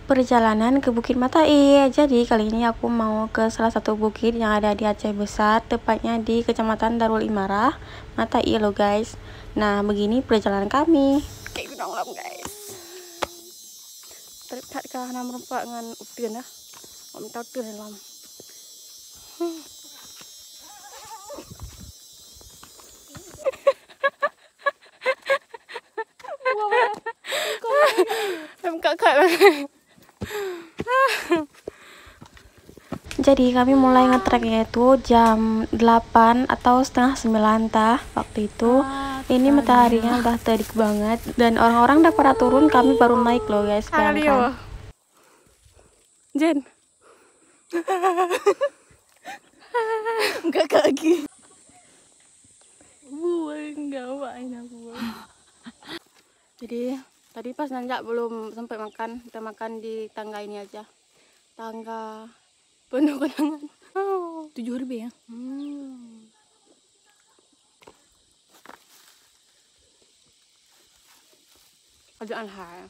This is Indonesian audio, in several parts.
perjalanan ke Bukit Matai. Jadi kali ini aku mau ke salah satu bukit yang ada di Aceh Besar, tepatnya di Kecamatan Darul Imarah, Matai loh guys. Nah, begini perjalanan kami. Kayak gunung lam guys. Terlihat kah nama rumpak dengan upin ya? Mau minta upin lam. Jadi kami mulai ngetreknya itu jam 8 atau setengah 9 tah waktu itu. Ini mataharinya udah terik banget dan orang-orang udah pada turun, kami baru naik loh guys. Bayangkan. Jen. Enggak kaki. Buang gawain aku. Jadi tadi pas nanjak belum sampai makan, kita makan di tangga ini aja. Tangga penuh kenangan. 7.000 ya. Ada anhar.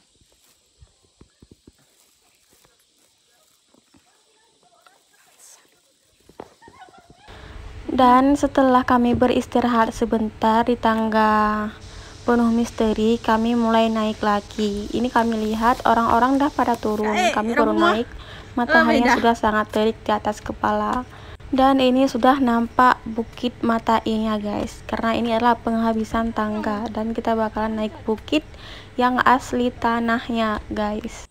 Dan setelah kami beristirahat sebentar di tangga penuh misteri, kami mulai naik lagi. Ini kami lihat orang-orang udah pada turun, kami baru naik. Mataharinya sudah sangat terik di atas kepala. Dan ini sudah nampak Bukit Matai ya guys, karena ini adalah penghabisan tangga dan kita bakalan naik bukit yang asli tanahnya guys.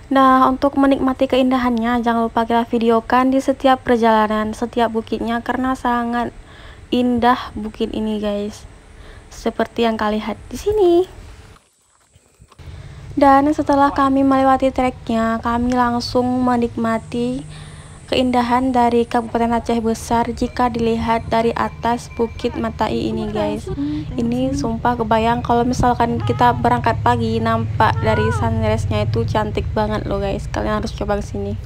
Nah, untuk menikmati keindahannya, jangan lupa kita videokan di setiap perjalanan, setiap bukitnya, karena sangat indah bukit ini guys. Seperti yang kalian lihat di sini. Dan setelah kami melewati treknya, kami langsung menikmati keindahan dari Kabupaten Aceh Besar jika dilihat dari atas Bukit Matai ini guys. Ini sumpah kebayang kalau misalkan kita berangkat pagi, nampak dari sunrise-nya itu cantik banget loh guys. Kalian harus coba kesini.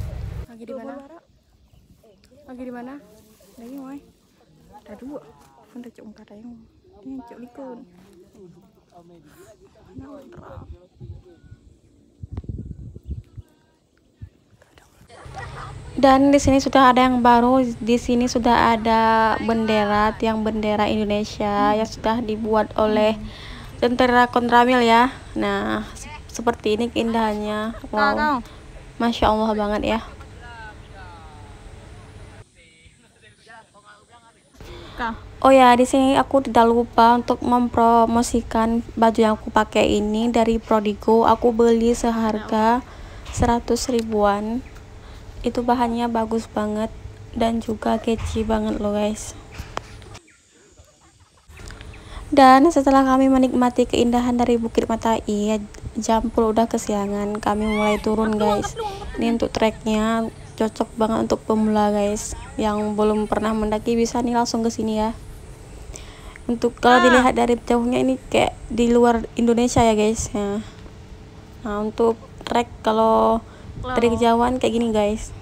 Lagi di mana? Lagi di mana? Lagi mau? Ada dua. Kan cek ungkar yang ini cek likun. Dan di sini sudah ada yang baru. Di sini sudah ada bendera, tiang bendera Indonesia yang sudah dibuat oleh Tentara Kontramil ya. Nah, seperti ini keindahannya. Wow, masya Allah banget ya. Oh ya, di sini aku tidak lupa untuk mempromosikan baju yang aku pakai ini dari Prodigo. Aku beli seharga 100 ribuan. Itu bahannya bagus banget dan juga kece banget loh guys. Dan setelah kami menikmati keindahan dari Bukit Matai, jam 10 udah kesiangan, kami mulai turun guys. Ini untuk treknya cocok banget untuk pemula guys. Yang belum pernah mendaki bisa nih langsung ke sini ya. Untuk kalau dilihat dari jauhnya ini kayak di luar Indonesia ya guys. Nah, untuk trek kalau dari kejauhan kayak gini guys.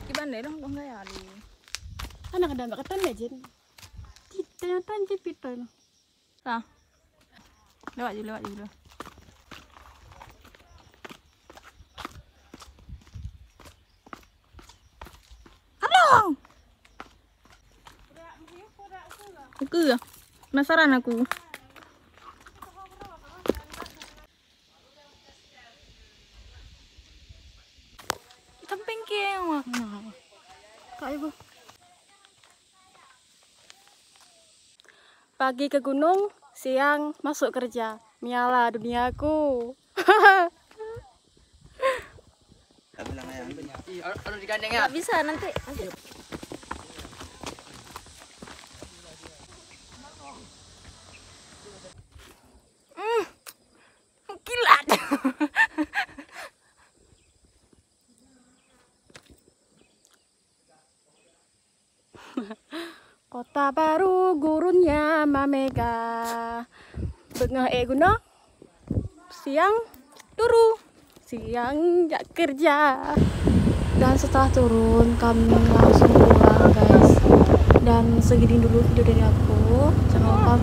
Gimana dong enggak ya di. Anak ada enggak ketan ya Jen? Ternyata jepit tuh. Nah. Lewat dulu. Halo. Aku ya. Penasaran aku. Pagi ke gunung, siang masuk kerja. Miala duniaku. Nggak bisa nanti. Kilat. Kota baru gurunnya Mamega. Bengah gunung. Siang turu. Siang jak kerja. Dan setelah turun kami langsung pulang guys. Dan segini dulu video dari aku. Jangan lupa